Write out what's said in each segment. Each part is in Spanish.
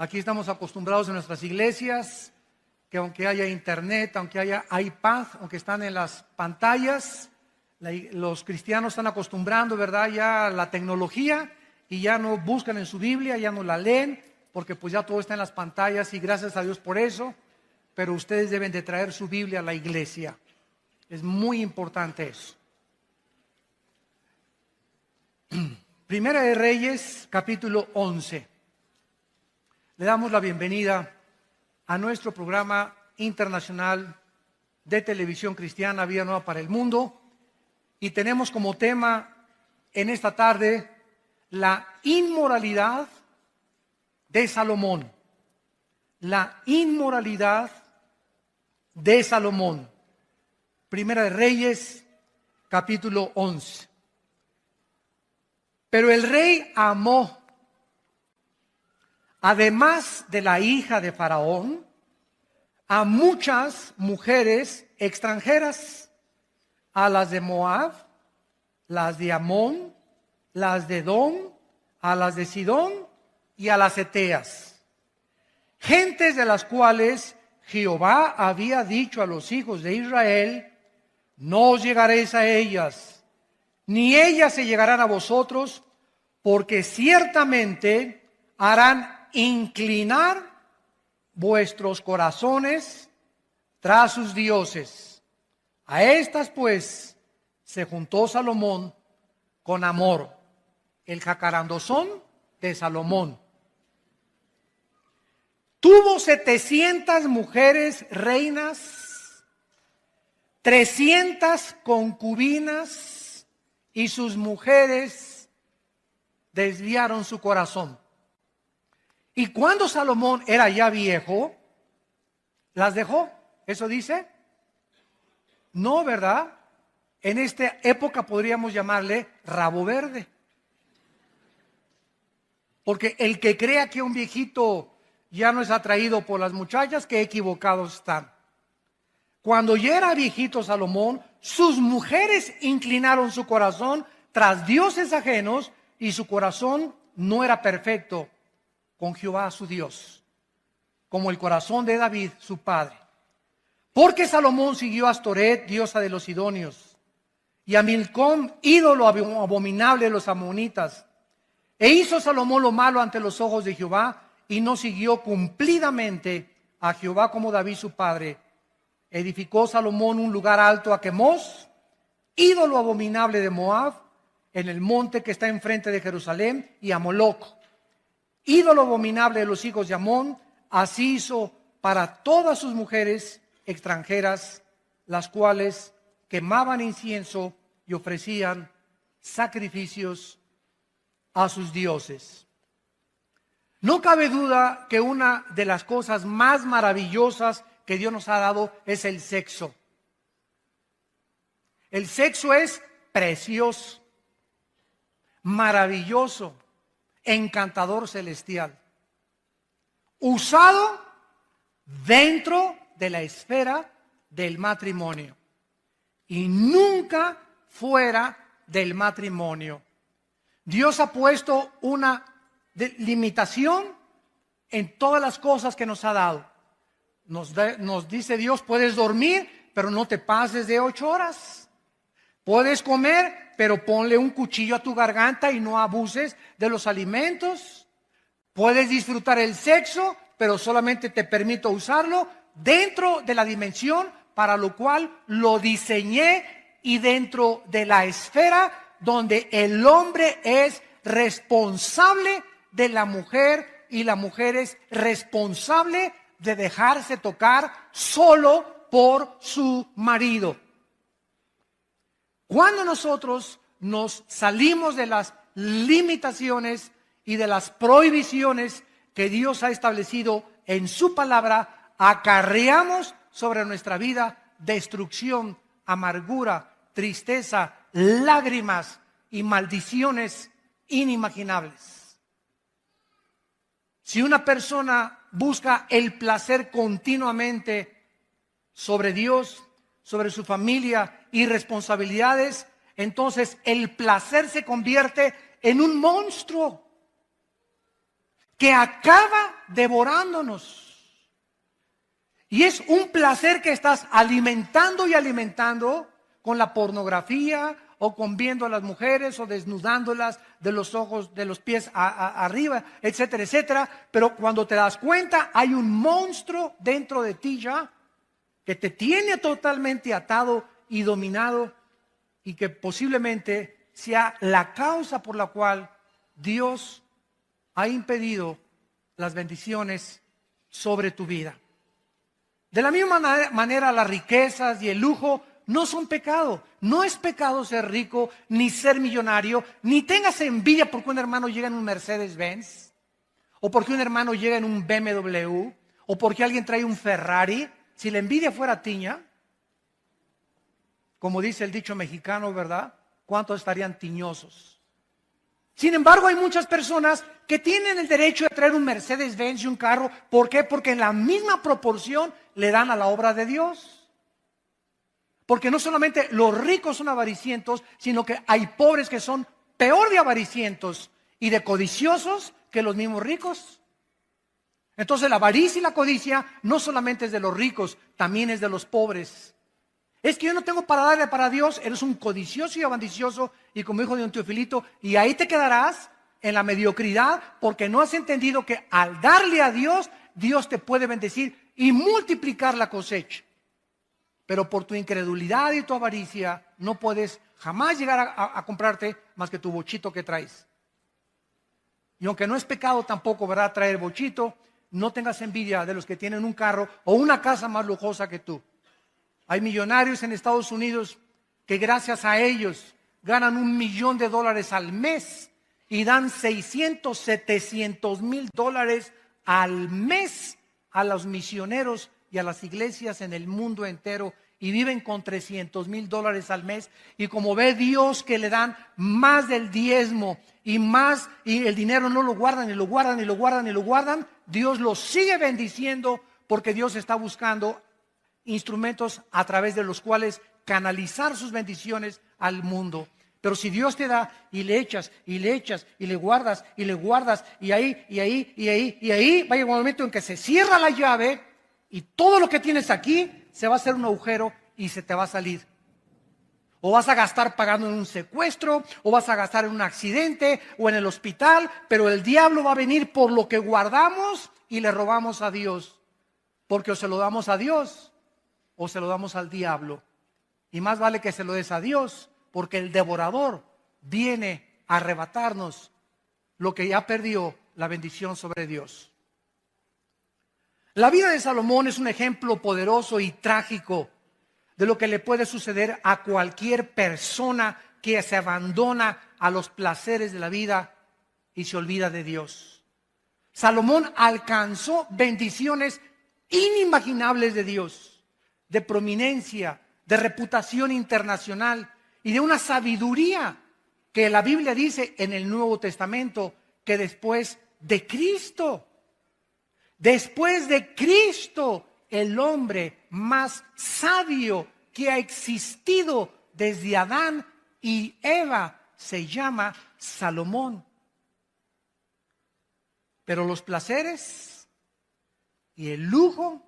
Aquí estamos acostumbrados en nuestras iglesias que aunque haya internet, aunque haya iPad, aunque están en las pantallas, los cristianos están acostumbrando, ¿verdad?, ya a la tecnología y ya no buscan en su Biblia, ya no la leen, porque pues ya todo está en las pantallas y gracias a Dios por eso. Pero ustedes deben de traer su Biblia a la iglesia. Es muy importante eso. Primera de Reyes, capítulo 11. Le damos la bienvenida a nuestro programa internacional de televisión cristiana, Vida Nueva para el Mundo. Y tenemos como tema en esta tarde la inmoralidad de Salomón. La inmoralidad de Salomón. Primera de Reyes, capítulo 11. Pero el rey amó, además de la hija de Faraón, a muchas mujeres extranjeras, a las de Moab, las de Amón, las de Edom, a las de Sidón y a las heteas, gentes de las cuales Jehová había dicho a los hijos de Israel: no os llegaréis a ellas, ni ellas se llegarán a vosotros, porque ciertamente harán inclinar vuestros corazones tras sus dioses. A estas pues se juntó Salomón con Amor, el jacarandozón de Salomón. Tuvo 700 mujeres reinas, 300 concubinas, y sus mujeres desviaron su corazón. Y cuando Salomón era ya viejo, las dejó. ¿Eso dice? No, ¿verdad? En esta época podríamos llamarle rabo verde. Porque el que crea que un viejito ya no es atraído por las muchachas, qué equivocados están. Cuando ya era viejito Salomón, sus mujeres inclinaron su corazón tras dioses ajenos y su corazón no era perfecto con Jehová su Dios, como el corazón de David su padre. Porque Salomón siguió a Astoret, diosa de los sidonios, y a Milcom, ídolo abominable de los amonitas. E hizo Salomón lo malo ante los ojos de Jehová, y no siguió cumplidamente a Jehová como David su padre. Edificó Salomón un lugar alto a Quemos, ídolo abominable de Moab, en el monte que está enfrente de Jerusalén, y a Moloc, ídolo abominable de los hijos de Amón. Así hizo para todas sus mujeres extranjeras, las cuales quemaban incienso y ofrecían sacrificios a sus dioses. No cabe duda que una de las cosas más maravillosas que Dios nos ha dado es el sexo. El sexo es precioso, maravilloso, encantador, celestial, usado dentro de la esfera del matrimonio y nunca fuera del matrimonio. Dios ha puesto una limitación en todas las cosas que nos ha dado. Nos dice Dios: puedes dormir, pero no te pases de 8 horas. Puedes comer, pero ponle un cuchillo a tu garganta y no abuses de los alimentos. Puedes disfrutar el sexo, pero solamente te permito usarlo dentro de la dimensión para lo cual lo diseñé y dentro de la esfera donde el hombre es responsable de la mujer y la mujer es responsable de dejarse tocar solo por su marido. Cuando nosotros nos salimos de las limitaciones y de las prohibiciones que Dios ha establecido en su palabra, acarreamos sobre nuestra vida destrucción, amargura, tristeza, lágrimas y maldiciones inimaginables. Si una persona busca el placer continuamente sobre Dios, sobre su familia y responsabilidades, entonces el placer se convierte en un monstruo que acaba devorándonos. Y es un placer que estás alimentando y alimentando con la pornografía o con viendo a las mujeres o desnudándolas de los ojos, de los pies arriba, etcétera, etcétera. Pero cuando te das cuenta, hay un monstruo dentro de ti ya que te tiene totalmente atado y dominado y que posiblemente sea la causa por la cual Dios ha impedido las bendiciones sobre tu vida. De la misma manera, las riquezas y el lujo no son pecado. No es pecado ser rico, ni ser millonario, ni tengas envidia porque un hermano llega en un Mercedes-Benz, o porque un hermano llega en un BMW, o porque alguien trae un Ferrari. Si la envidia fuera tiña, como dice el dicho mexicano, ¿verdad? ¿Cuántos estarían tiñosos? Sin embargo, hay muchas personas que tienen el derecho de traer un Mercedes-Benz y un carro. ¿Por qué? Porque en la misma proporción le dan a la obra de Dios. Porque no solamente los ricos son avaricientos, sino que hay pobres que son peor de avaricientos y de codiciosos que los mismos ricos. Entonces la avaricia y la codicia no solamente es de los ricos, también es de los pobres. Es que yo no tengo para darle para Dios, eres un codicioso y ambicioso, y como dijo don Teofilito, y ahí te quedarás en la mediocridad porque no has entendido que al darle a Dios, Dios te puede bendecir y multiplicar la cosecha. Pero por tu incredulidad y tu avaricia no puedes jamás llegar a comprarte más que tu bochito que traes. Y aunque no es pecado tampoco, ¿verdad?, traer bochito, no tengas envidia de los que tienen un carro o una casa más lujosa que tú. Hay millonarios en Estados Unidos que gracias a ellos ganan $1 millón al mes y dan 600, 700 mil dólares al mes a los misioneros y a las iglesias en el mundo entero, y viven con 300 mil dólares al mes. Y como ve Dios que le dan más del diezmo y más, y el dinero no lo guardan y lo guardan y lo guardan y lo guardan, Dios los sigue bendiciendo porque Dios está buscando instrumentos a través de los cuales canalizar sus bendiciones al mundo. Pero si Dios te da y le echas y le echas y le guardas y le guardas y ahí va a llegar un momento en que se cierra la llave y todo lo que tienes aquí se va a hacer un agujero y se te va a salir. O vas a gastar pagando en un secuestro, o vas a gastar en un accidente o en el hospital, pero el diablo va a venir por lo que guardamos y le robamos a Dios. Porque o se lo damos a Dios o se lo damos al diablo. Y más vale que se lo des a Dios, porque el devorador viene a arrebatarnos lo que ya perdió la bendición sobre Dios. La vida de Salomón es un ejemplo poderoso y trágico de lo que le puede suceder a cualquier persona que se abandona a los placeres de la vida y se olvida de Dios. Salomón alcanzó bendiciones inimaginables de Dios, de prominencia, de reputación internacional y de una sabiduría que la Biblia dice en el Nuevo Testamento que después de Cristo, el hombre más sabio que ha existido desde Adán y Eva se llama Salomón. Pero los placeres y el lujo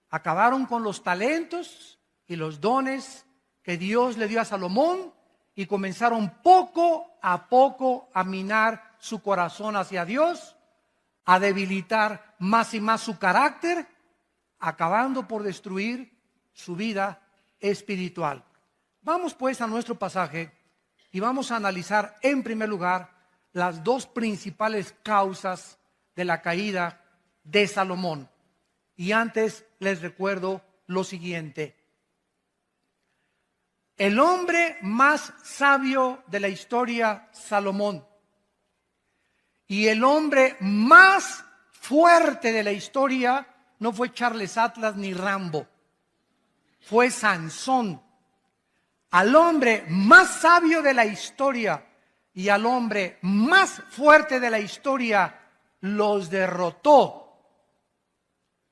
acabaron con los talentos y los dones que Dios le dio a Salomón y comenzaron poco a minar su corazón hacia Dios, a debilitar más y más su carácter, acabando por destruir su vida espiritual. Vamos pues a nuestro pasaje y vamos a analizar en primer lugar las dos principales causas de la caída de Salomón. Y antes les recuerdo lo siguiente. El hombre más sabio de la historia, Salomón, y el hombre más fuerte de la historia no fue Charles Atlas ni Rambo, fue Sansón. Al hombre más sabio de la historia y al hombre más fuerte de la historia los derrotó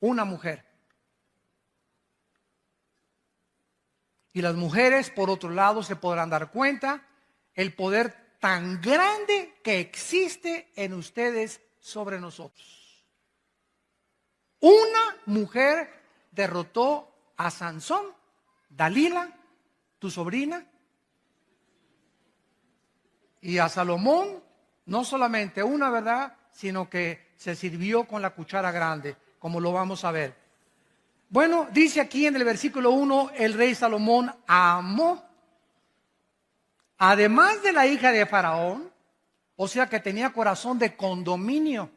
una mujer. Y las mujeres, por otro lado, se podrán dar cuenta el poder tan grande que existe en ustedes sobre nosotros. Una mujer derrotó a Sansón, Dalila, tu sobrina, y a Salomón, no solamente una, ¿verdad?, sino que se sirvió con la cuchara grande, como lo vamos a ver. Bueno, dice aquí en el versículo 1, el rey Salomón amó, además de la hija de Faraón, o sea que tenía corazón de condominio.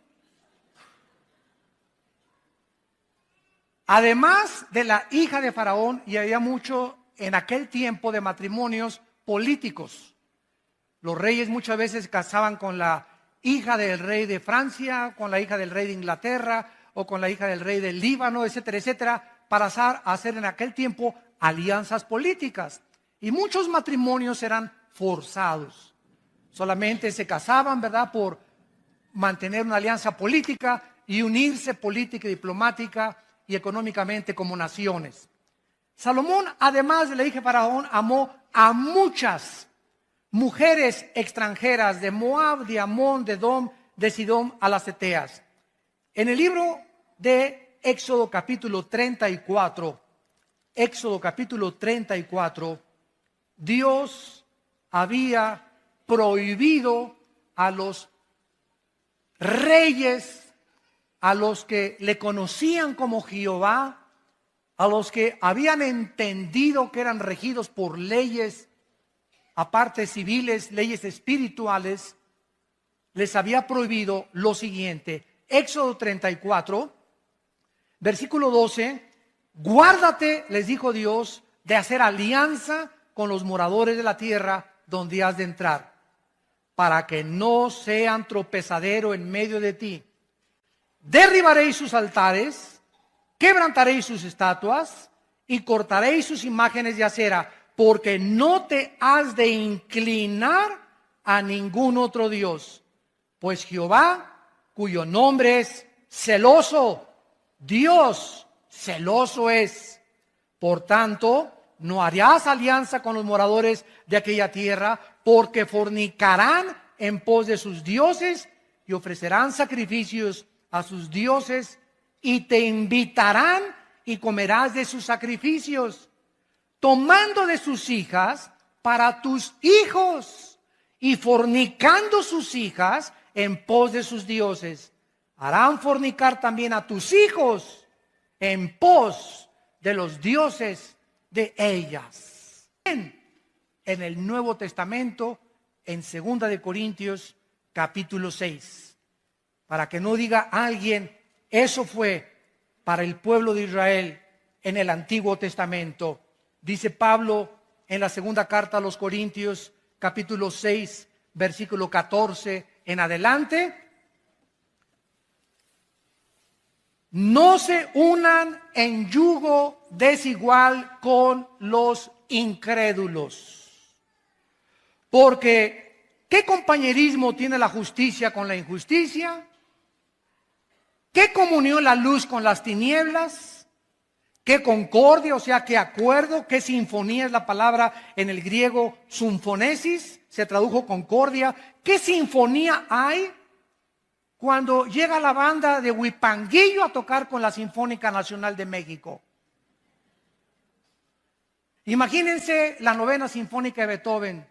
Además de la hija de Faraón, y había mucho en aquel tiempo de matrimonios políticos. Los reyes muchas veces se casaban con la hija del rey de Francia, con la hija del rey de Inglaterra, o con la hija del rey del Líbano, etcétera, etcétera, para hacer en aquel tiempo alianzas políticas. Y muchos matrimonios eran forzados. Solamente se casaban, ¿verdad?, por mantener una alianza política y unirse política y diplomática y económicamente como naciones. Salomón, además de la hija de Faraón, amó a muchas mujeres extranjeras de Moab, de Amón, de Edom, de Sidón, a las Eteas. En el libro de Éxodo capítulo 34, Dios había prohibido a los reyes, a los que le conocían como Jehová, a los que habían entendido que eran regidos por leyes, aparte civiles, leyes espirituales, les había prohibido lo siguiente. Éxodo 34, versículo 12, guárdate, les dijo Dios, de hacer alianza con los moradores de la tierra donde has de entrar, para que no sean tropezadero en medio de ti. Derribaréis sus altares, quebrantaréis sus estatuas y cortaréis sus imágenes de acera, porque no te has de inclinar a ningún otro Dios, pues Jehová, cuyo nombre es celoso, Dios celoso es. Por tanto, no harás alianza con los moradores de aquella tierra, porque fornicarán en pos de sus dioses y ofrecerán sacrificios a sus dioses, y te invitarán y comerás de sus sacrificios, tomando de sus hijas para tus hijos y fornicando sus hijas en pos de sus dioses. Harán fornicar también a tus hijos en pos de los dioses de ellas. En el Nuevo Testamento, en 2 de Corintios capítulo 6. Para que no diga alguien, eso fue para el pueblo de Israel en el Antiguo Testamento. Dice Pablo en la segunda carta a los Corintios, capítulo 6, versículo 14 en adelante. No se unan en yugo desigual con los incrédulos. Porque, ¿qué compañerismo tiene la justicia con la injusticia? ¿Qué comunión la luz con las tinieblas? ¿Qué concordia, o sea, qué acuerdo? ¿Qué sinfonía es la palabra en el griego sinfonesis? Se tradujo concordia. ¿Qué sinfonía hay cuando llega la banda de Huipanguillo a tocar con la Sinfónica Nacional de México? Imagínense la novena sinfónica de Beethoven.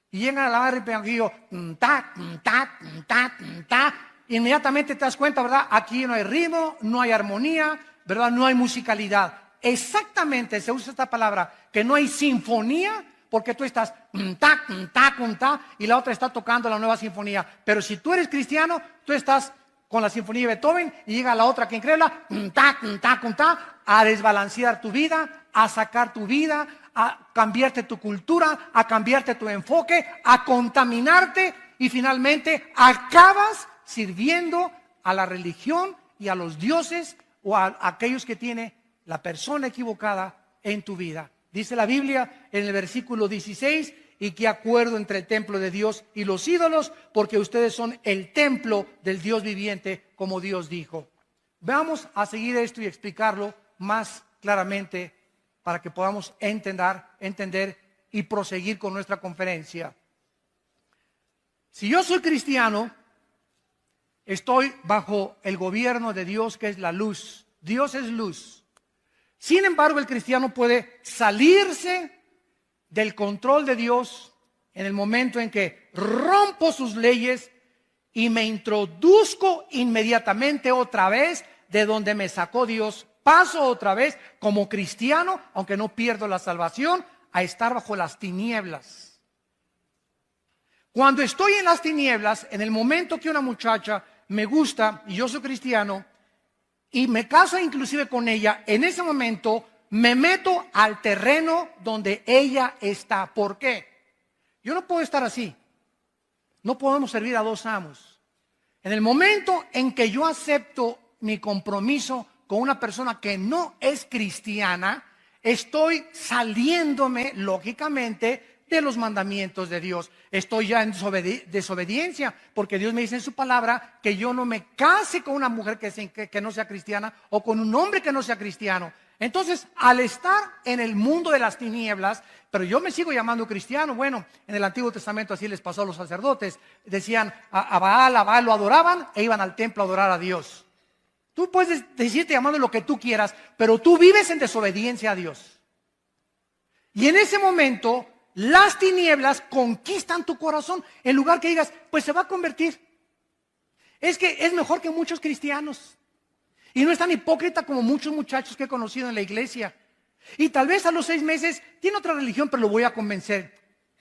Y llegan a la banda de Huipanguillo, ta, ta, ta, ta. Inmediatamente te das cuenta, ¿verdad? Aquí no hay ritmo, no hay armonía, ¿verdad? No hay musicalidad. Exactamente se usa esta palabra, que no hay sinfonía, porque tú estás ta, ta, ta, y la otra está tocando la nueva sinfonía. Pero si tú eres cristiano, tú estás con la sinfonía de Beethoven y llega la otra que increíble, ta, ta, ta, a desbalancear tu vida, a sacar tu vida, a cambiarte tu cultura, a cambiarte tu enfoque, a contaminarte y finalmente acabas sirviendo a la religión y a los dioses o a aquellos que tiene la persona equivocada en tu vida. Dice la Biblia en el versículo 16, y qué acuerdo entre el templo de Dios y los ídolos, porque ustedes son el templo del Dios viviente, como Dios dijo. Vamos a seguir esto y explicarlo más claramente para que podamos entender y proseguir con nuestra conferencia. Si yo soy cristiano, estoy bajo el gobierno de Dios, que es la luz. Dios es luz. Sin embargo, el cristiano puede salirse del control de Dios en el momento en que rompo sus leyes y me introduzco inmediatamente otra vez de donde me sacó Dios. Paso otra vez como cristiano, aunque no pierdo la salvación, a estar bajo las tinieblas. Cuando estoy en las tinieblas, en el momento que una muchacha me gusta y yo soy cristiano y me caso inclusive con ella, en ese momento me meto al terreno donde ella está. ¿Por qué? Yo no puedo estar así. No podemos servir a dos amos. En el momento en que yo acepto mi compromiso con una persona que no es cristiana, estoy saliéndome, lógicamente, de los mandamientos de Dios. Estoy ya en desobediencia, porque Dios me dice en su palabra que yo no me case con una mujer que no sea cristiana o con un hombre que no sea cristiano. Entonces, al estar en el mundo de las tinieblas, pero yo me sigo llamando cristiano. Bueno, en el Antiguo Testamento así les pasó a los sacerdotes. Decían a Baal lo adoraban e iban al templo a adorar a Dios. Tú puedes decirte llamando lo que tú quieras, pero tú vives en desobediencia a Dios. Y en ese momento, las tinieblas conquistan tu corazón. En lugar que digas, pues se va a convertir. Es que es mejor que muchos cristianos. Y no es tan hipócrita como muchos muchachos que he conocido en la iglesia. Y tal vez a los 6 meses tiene otra religión, pero lo voy a convencer.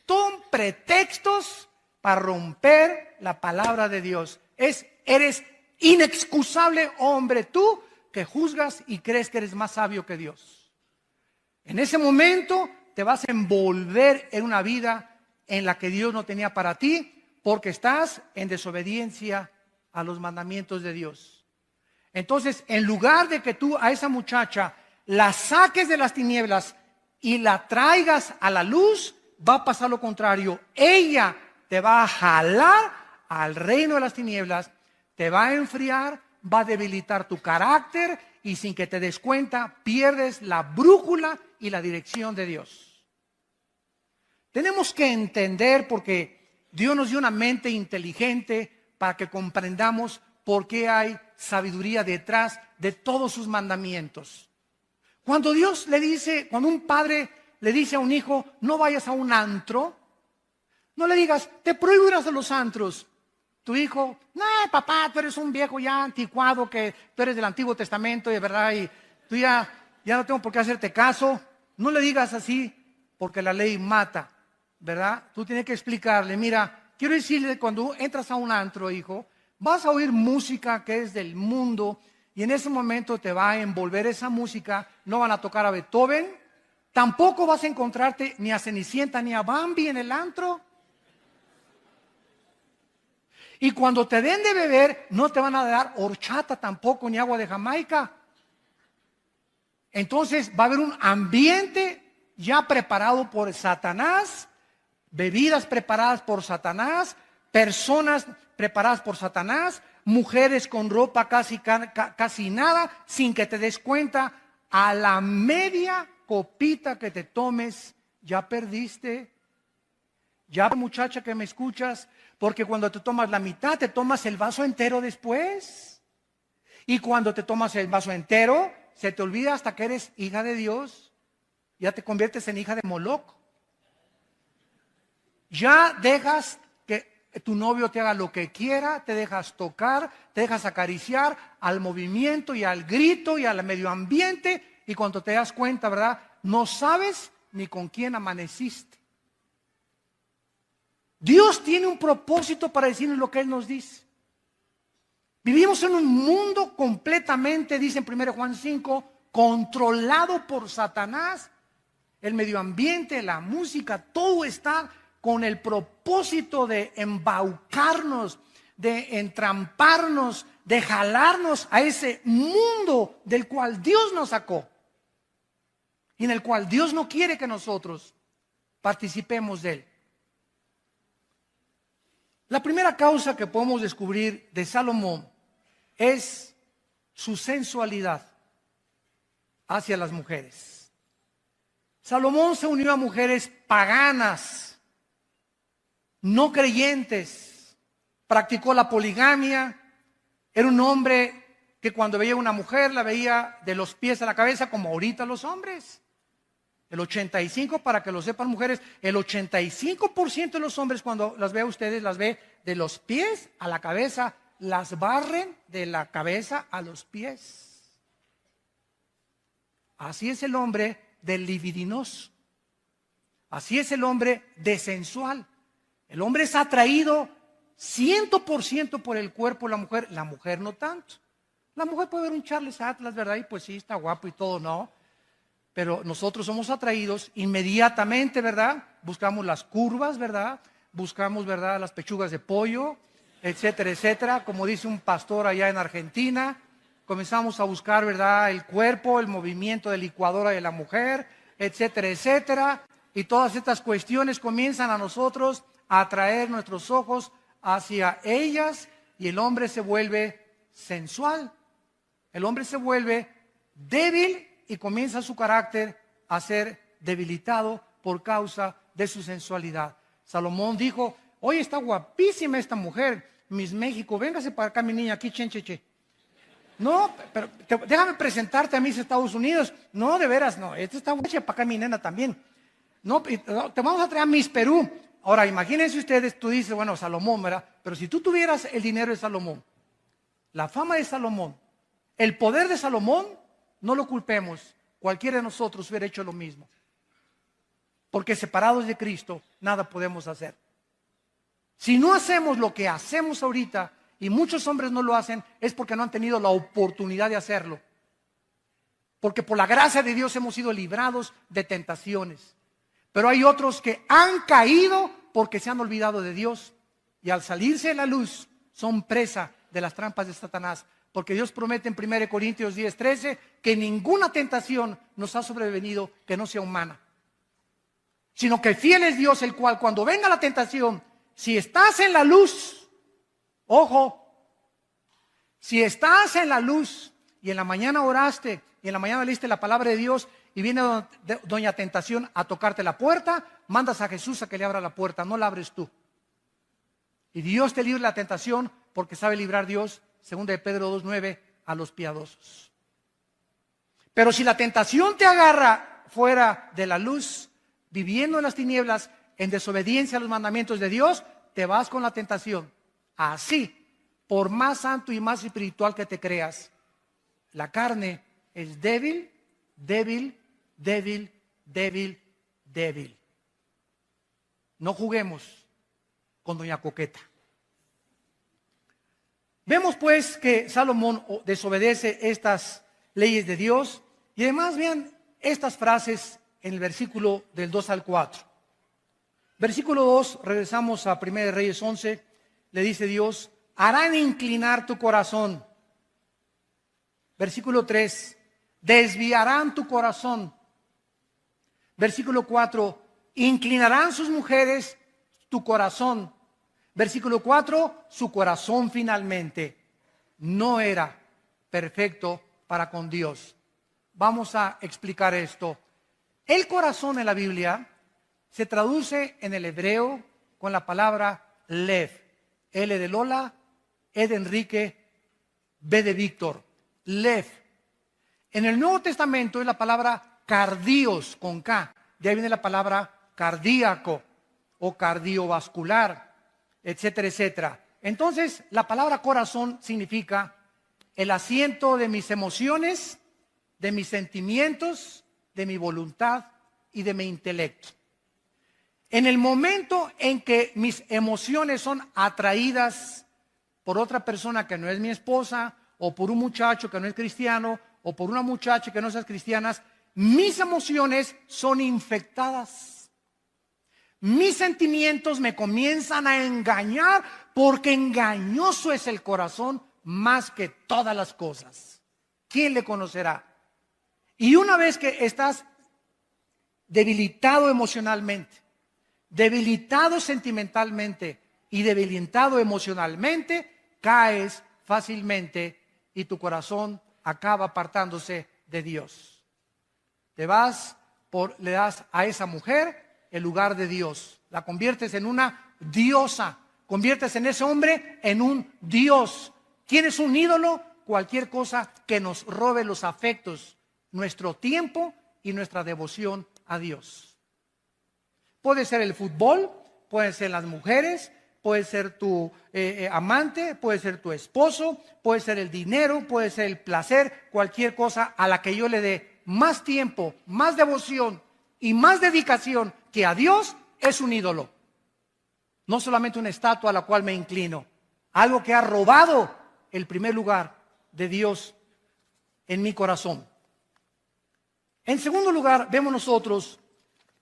Son pretextos para romper la palabra de Dios. Eres inexcusable hombre tú que juzgas y crees que eres más sabio que Dios. En ese momento te vas a envolver en una vida en la que Dios no tenía para ti, porque estás en desobediencia a los mandamientos de Dios. Entonces, en lugar de que tú a esa muchacha la saques de las tinieblas y la traigas a la luz, va a pasar lo contrario. Ella te va a jalar al reino de las tinieblas, te va a enfriar, va a debilitar tu carácter y sin que te des cuenta, pierdes la brújula y la dirección de Dios. Tenemos que entender, porque Dios nos dio una mente inteligente para que comprendamos por qué hay sabiduría detrás de todos sus mandamientos. Cuando cuando un padre le dice a un hijo, no vayas a un antro, no le digas, te prohíbo ir a los antros. Tu hijo, no, papá, tú eres un viejo ya anticuado, que tú eres del Antiguo Testamento, y de verdad, y tú ya no tengo por qué hacerte caso. No le digas así, porque la ley mata, ¿verdad? Tú tienes que explicarle, mira, quiero decirle, cuando entras a un antro, hijo, vas a oír música que es del mundo y en ese momento te va a envolver esa música. No van a tocar a Beethoven, tampoco vas a encontrarte ni a Cenicienta ni a Bambi en el antro. Y cuando te den de beber, no te van a dar horchata tampoco, ni agua de Jamaica. Entonces va a haber un ambiente ya preparado por Satanás, bebidas preparadas por Satanás, personas preparadas por Satanás, mujeres con ropa casi nada, sin que te des cuenta. A la media copita que te tomes, ya perdiste. Ya, muchacha que me escuchas, porque cuando te tomas la mitad, te tomas el vaso entero después. Y cuando te tomas el vaso entero, se te olvida hasta que eres hija de Dios. Ya te conviertes en hija de Moloch. Ya dejas que tu novio te haga lo que quiera, te dejas tocar, te dejas acariciar al movimiento y al grito y al medio ambiente. Y cuando te das cuenta, ¿verdad? No sabes ni con quién amaneciste. Dios tiene un propósito para decirnos lo que Él nos dice. Vivimos en un mundo completamente, dice en 1 Juan 5, controlado por Satanás. El medio ambiente, la música, todo está con el propósito de embaucarnos, de entramparnos, de jalarnos a ese mundo del cual Dios nos sacó y en el cual Dios no quiere que nosotros participemos de él. La primera causa que podemos descubrir de Salomón es su sensualidad hacia las mujeres. Salomón se unió a mujeres paganas, no creyentes, practicó la poligamia, Era un hombre que cuando veía a una mujer la veía de los pies a la cabeza, como ahorita los hombres. El 85%, para que lo sepan mujeres, el 85% de los hombres cuando las ve a ustedes, las ve de los pies a la cabeza, las barren de la cabeza a los pies. Así es el hombre del libidinoso. Así es el hombre desensual. El hombre es atraído 100% por el cuerpo de la mujer no tanto. La mujer puede ver un Charles Atlas, ¿verdad? Y pues sí, está guapo y todo, ¿no? Pero nosotros somos atraídos inmediatamente, ¿verdad? Buscamos las curvas, ¿verdad? Buscamos, ¿verdad? Las pechugas de pollo, etcétera, etcétera. Como dice un pastor allá en Argentina, comenzamos a buscar, ¿verdad? El cuerpo, el movimiento de licuadora de la mujer, etcétera, etcétera. Y todas estas cuestiones comienzan a nosotros a atraer nuestros ojos hacia ellas y el hombre se vuelve sensual. El hombre se vuelve débil y comienza su carácter a ser debilitado por causa de su sensualidad. Salomón dijo, oye, está guapísima esta mujer, Miss México, véngase para acá mi niña, aquí chencheche. No, pero déjame presentarte a Miss Estados Unidos. No, de veras, no, esta está guacha para acá mi nena también. No, te vamos a traer a Miss Perú. Ahora, imagínense ustedes, tú dices, bueno, Salomón, ¿verdad? Pero si tú tuvieras el dinero de Salomón, la fama de Salomón, el poder de Salomón, no lo culpemos. Cualquiera de nosotros hubiera hecho lo mismo. Porque separados de Cristo, nada podemos hacer. Si no hacemos lo que hacemos ahorita, y muchos hombres no lo hacen, es porque no han tenido la oportunidad de hacerlo. Porque por la gracia de Dios hemos sido librados de tentaciones. Pero hay otros que han caído porque se han olvidado de Dios. Y al salirse de la luz, son presa de las trampas de Satanás. Porque Dios promete en 1 Corintios 10:13 que ninguna tentación nos ha sobrevenido que no sea humana. Sino que fiel es Dios, el cual cuando venga la tentación, si estás en la luz, ojo, si estás en la luz y en la mañana oraste y en la mañana leíste la palabra de Dios y viene doña tentación a tocarte la puerta, mandas a Jesús a que le abra la puerta, no la abres tú. Y Dios te libre de la tentación porque sabe librar Dios, 2 de Pedro 2:9, a los piadosos. Pero si la tentación te agarra fuera de la luz, viviendo en las tinieblas, en desobediencia a los mandamientos de Dios, te vas con la tentación. Así, por más santo y más espiritual que te creas, la carne es débil, débil, débil, débil, débil. No juguemos con doña Coqueta. Vemos pues que Salomón desobedece estas leyes de Dios y además vean estas frases en el versículo del 2 al 4. Versículo 2, regresamos a 1 Reyes 11, le dice Dios, harán inclinar tu corazón. Versículo 3, desviarán tu corazón. Versículo 4, inclinarán sus mujeres tu corazón. Versículo 4, su corazón finalmente no era perfecto para con Dios. Vamos a explicar esto. El corazón en la Biblia se traduce en el hebreo con la palabra lev. L de Lola, E de Enrique, B de Víctor. Lev. En el Nuevo Testamento es la palabra cardios con K. De ahí viene la palabra cardíaco o cardiovascular, etcétera, etcétera. Entonces, la palabra corazón significa el asiento de mis emociones, de mis sentimientos, de mi voluntad y de mi intelecto. En el momento en que mis emociones son atraídas por otra persona que no es mi esposa, o por un muchacho que no es cristiano, o por una muchacha que no es cristiana, mis emociones son infectadas. Mis sentimientos me comienzan a engañar porque engañoso es el corazón más que todas las cosas. ¿Quién le conocerá? Y una vez que estás debilitado emocionalmente, debilitado sentimentalmente y debilitado emocionalmente, caes fácilmente y tu corazón acaba apartándose de Dios. Le das a esa mujer el lugar de Dios, la conviertes en una diosa, conviertes en ese hombre en un dios. ¿Quién es un ídolo? Cualquier cosa que nos robe los afectos, nuestro tiempo y nuestra devoción a Dios. Puede ser el fútbol, pueden ser las mujeres, puede ser tu amante, puede ser tu esposo, puede ser el dinero, puede ser el placer, cualquier cosa a la que yo le dé más tiempo, más devoción y más dedicación que a Dios es un ídolo. No solamente una estatua a la cual me inclino, algo que ha robado el primer lugar de Dios en mi corazón. En segundo lugar, vemos nosotros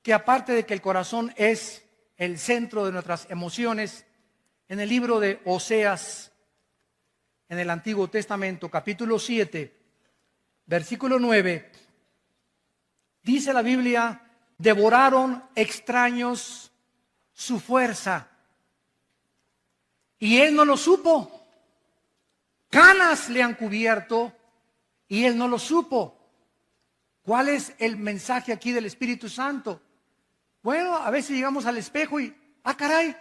que aparte de que el corazón es el centro de nuestras emociones, en el libro de Oseas, en el Antiguo Testamento, capítulo 7, versículo 9, dice la Biblia: devoraron extraños su fuerza, y él no lo supo. Canas le han cubierto, y él no lo supo. ¿Cuál es el mensaje aquí del Espíritu Santo? Bueno, a veces llegamos al espejo y, caray,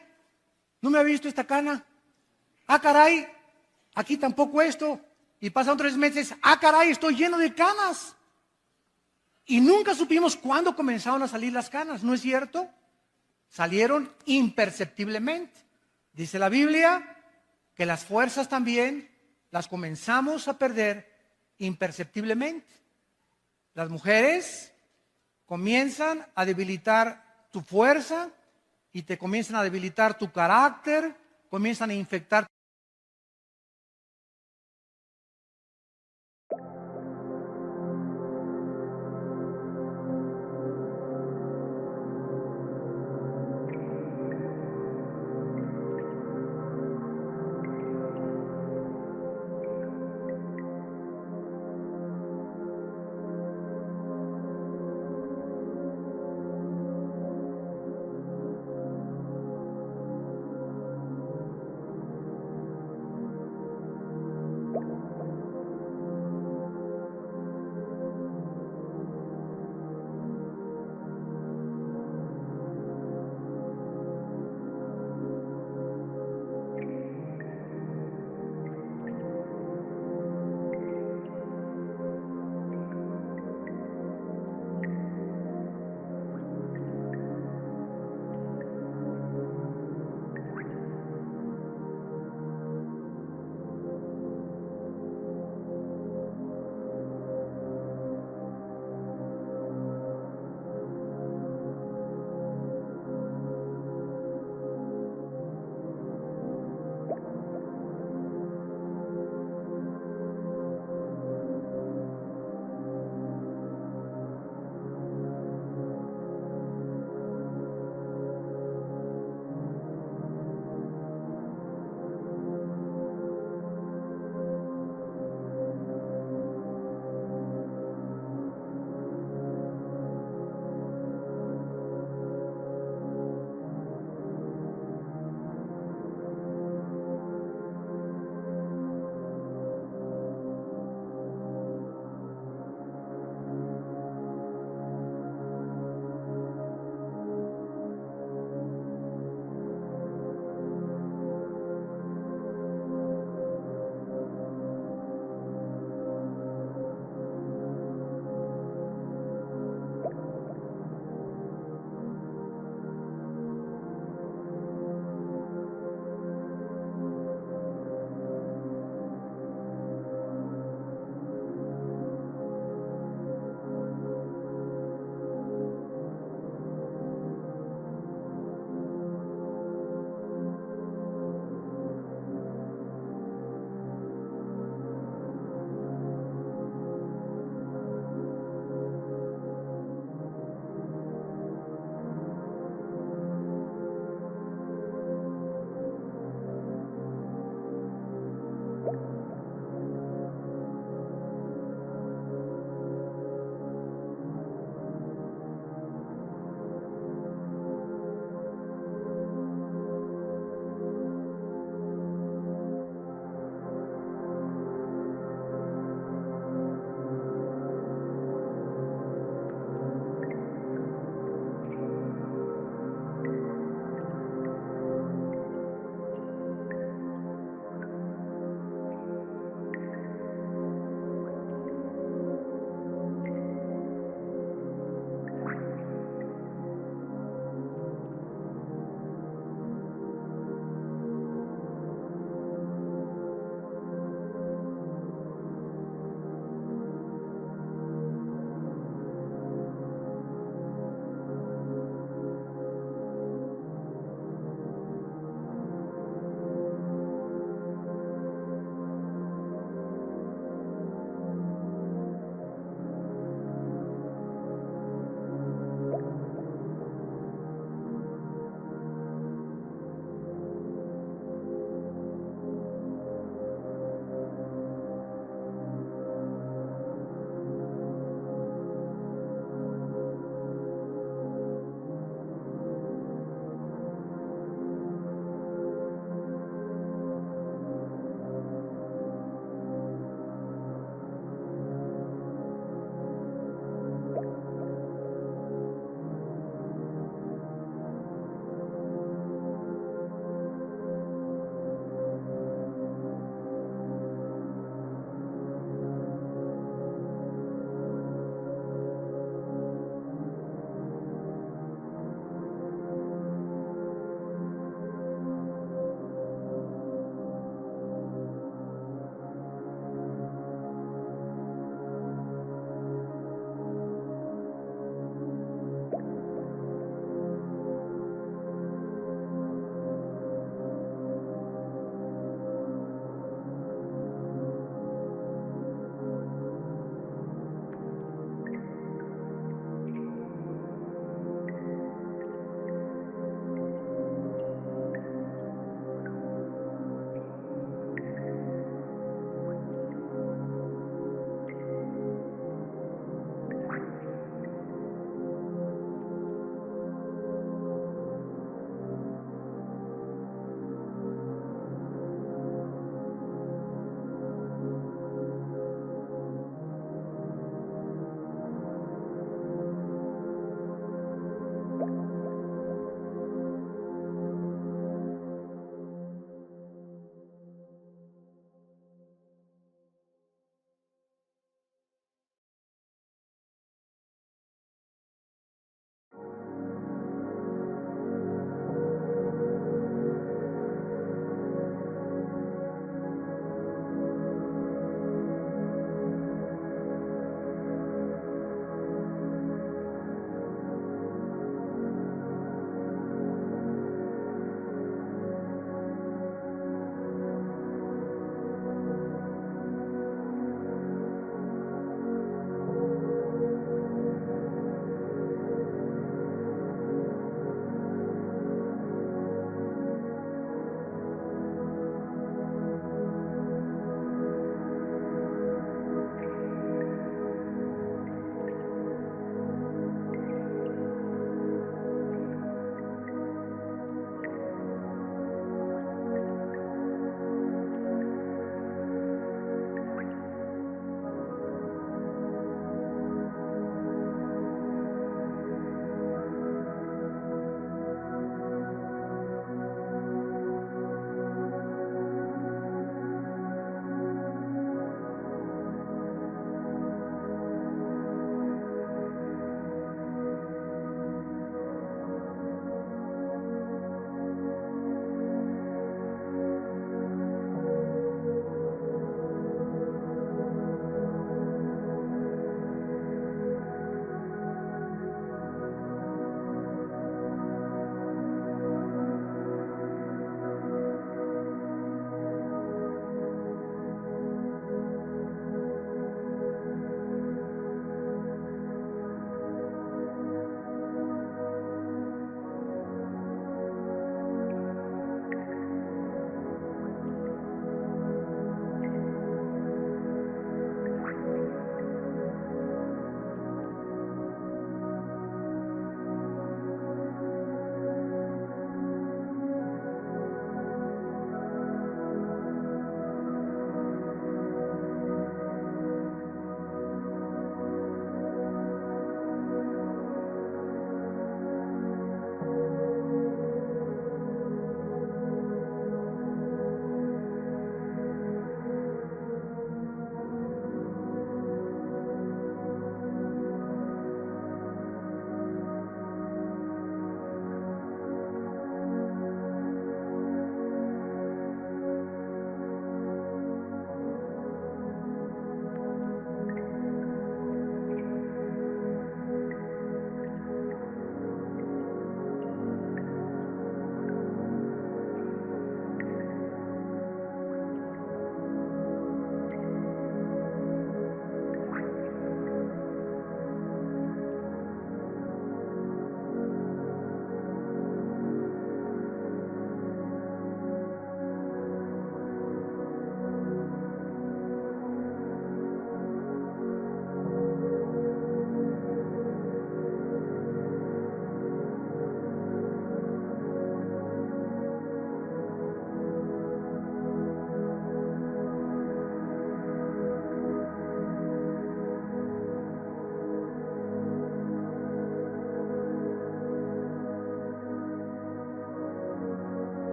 no me había visto esta cana. Caray, aquí tampoco esto. Y pasan 3 meses, caray, estoy lleno de canas. Y nunca supimos cuándo comenzaron a salir las canas, ¿no es cierto? Salieron imperceptiblemente. Dice la Biblia que las fuerzas también las comenzamos a perder imperceptiblemente. Las mujeres comienzan a debilitar tu fuerza y te comienzan a debilitar tu carácter, comienzan a infectar